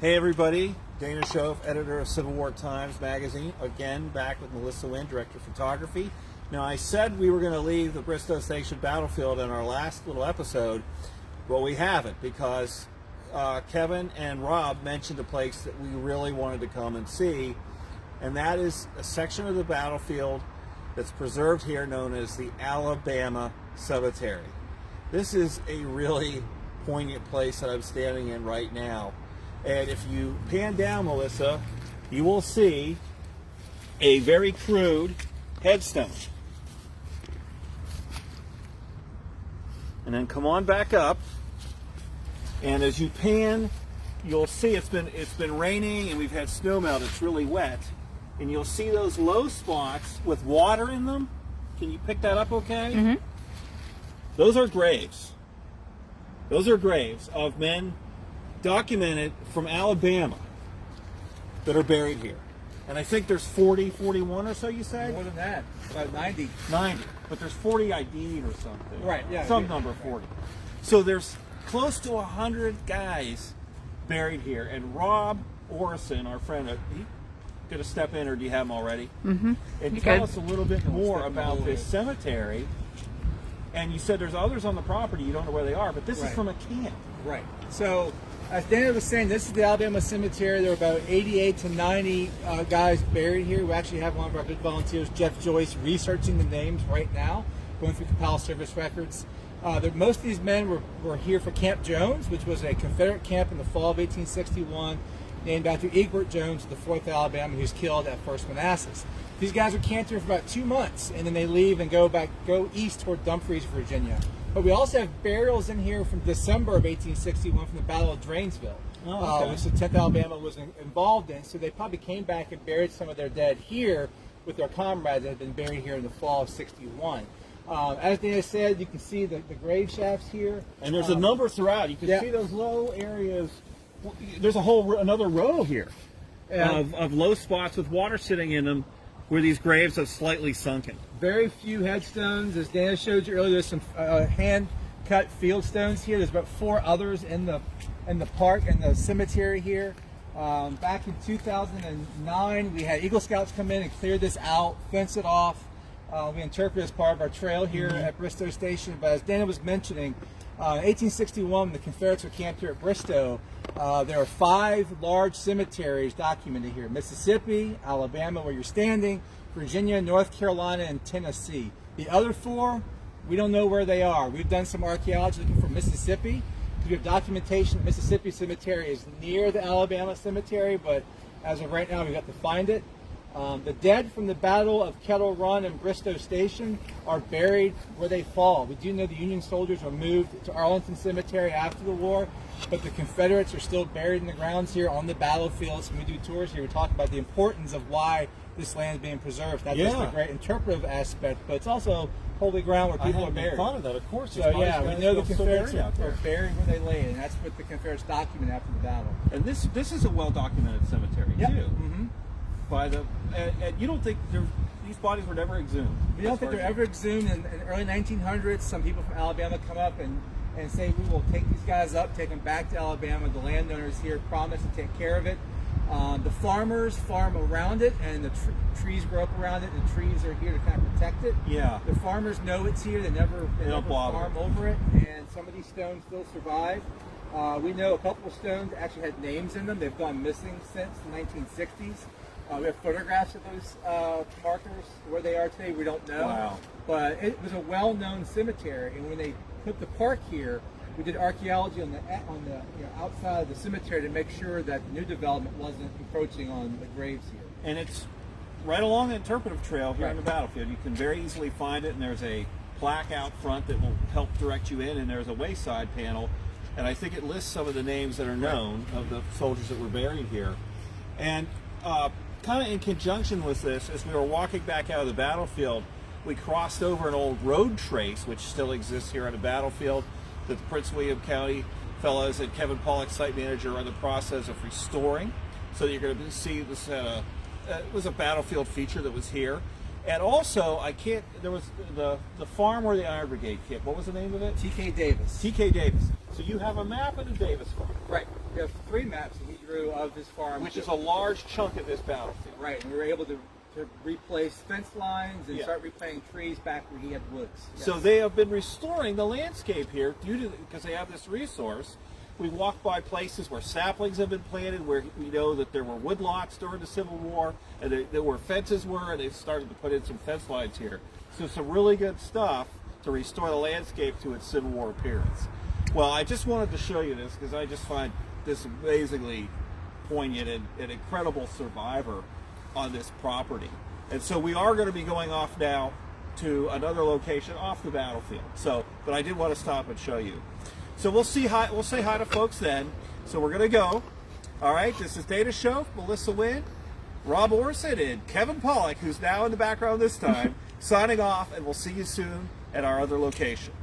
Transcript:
Hey everybody, Dana Shoaf, editor of Civil War Times magazine, again back with Melissa Wynn, director of photography. Now I said we were going to leave the Bristoe Station battlefield in our last little episode, but we haven't because Kevin and Rob mentioned a place that we really wanted to come and see, and that is a section of the battlefield that's preserved here known as the Alabama Cemetery. This is a really poignant place that I'm standing in right now. And if you pan down, Melissa, you will see a very crude headstone. And then come on back up. And as you pan, you'll see it's been raining and we've had snow melt. It's really wet. And you'll see those low spots with water in them. Can you pick that up okay? Mm-hmm. Those are graves. Those are graves of men documented from Alabama that are buried here. And I think there's 41 or so, you said? More than that, about 90. 90, but there's 40 ID'd or something. Right, yeah. Some number 40. So there's close to 100 guys buried here. And Rob Orrison, our friend, he going to step in, or do you have him already? Mm-hmm. And tell us a little bit more about this cemetery. And you said there's others on the property, you don't know where they are, but this is from a camp. Right. So, as Dana was saying, this is the Alabama Cemetery. There are about 88 to 90 guys buried here. We actually have one of our good volunteers, Jeff Joyce, researching the names right now, going through Compile Service records. Most of these men were here for Camp Jones, which was a Confederate camp in the fall of 1861, named after Egbert Jones, the 4th Alabama, who's killed at First Manassas. These guys are camped here for about 2 months, and then they leave and go east toward Dumfries, Virginia. But we also have burials in here from December of 1861 from the Battle of Drainesville, which the 10th Alabama was involved in. So they probably came back and buried some of their dead here with their comrades that had been buried here in the fall of 61. As Dana said, you can see the grave shafts here. And there's a number throughout. You can see those low areas. There's another row here of low spots with water sitting in them where these graves have slightly sunken. Very few headstones. As Dana showed you earlier, there's some hand-cut field stones here. There's about 4 others in the park and the cemetery here. Back in 2009, we had Eagle Scouts come in and clear this out, fence it off. We interpret it as part of our trail here at Bristoe Station. But as Dana was mentioning, 1861, the Confederates were camped here at Bristoe. There are 5 large cemeteries documented here: Mississippi, Alabama, where you're standing, Virginia, North Carolina, and Tennessee. The other 4, we don't know where they are. We've done some archaeology looking for Mississippi. We have documentation that Mississippi Cemetery is near the Alabama Cemetery, but as of right now, we've got to find it. The dead from the Battle of Kettle Run and Bristoe Station are buried where they fall. We do know the Union soldiers were moved to Arlington Cemetery after the war, but the Confederates are still buried in the grounds here on the battlefields. When we do tours here, we talk about the importance of why this land is being preserved. Not just the great interpretive aspect, but it's also holy ground where people are buried. Thought of that, of course. So yeah, we know the Confederates are buried where they lay, and that's what the Confederates document after the battle. And this is a well-documented cemetery too. Mm-hmm. And you don't think these bodies were never exhumed? We don't think they're ever exhumed. In the early 1900s, some people from Alabama come up and say, we will take these guys up, take them back to Alabama. The landowners here promise to take care of it. The farmers farm around it, and the trees grow up around it, and the trees are here to kind of protect it. Yeah. The farmers know it's here. They never farm over it, and some of these stones still survive. We know a couple of stones actually had names in them. They've gone missing since the 1960s. We have photographs of those markers. Where they are today, we don't know. Wow. But it was a well-known cemetery, and when they put the park here, we did archaeology on the outside of the cemetery to make sure that new development wasn't encroaching on the graves here. And it's right along the interpretive trail here on the battlefield. You can very easily find it, and there's a plaque out front that will help direct you in, and there's a wayside panel, and I think it lists some of the names that are known of the soldiers that were buried here. And kind of in conjunction with this, as we were walking back out of the battlefield, we crossed over an old road trace, which still exists here on the battlefield, that the Prince William County fellows and Kevin Pawlak, site manager, are in the process of restoring. So you're going to see this. It was a battlefield feature that was here. And also, there was the farm where the Iron Brigade kit. What was the name of it? T.K. Davis. T.K. Davis. So you have a map of the Davis farm. Right. We have 3 maps that he drew of his farm. Which is a large chunk of this battlefield. Right, and we were able to replace fence lines and Yeah. start replanting trees back where he had woods. Yes. So they have been restoring the landscape here because they have this resource. We walk by places where saplings have been planted, where we know that there were woodlots during the Civil War, and there were fences and they've started to put in some fence lines here. So some really good stuff to restore the landscape to its Civil War appearance. Well, I just wanted to show you this because I just find this amazingly poignant and incredible survivor on this property. And so we are going to be going off now to another location off the battlefield. But I did want to stop and show you. So we'll say hi to folks then. So we're going to go. All right, this is Dana Shoaf, Melissa Wynn, Rob Orrison, and Kevin Pawlak, who's now in the background this time, signing off, and we'll see you soon at our other location.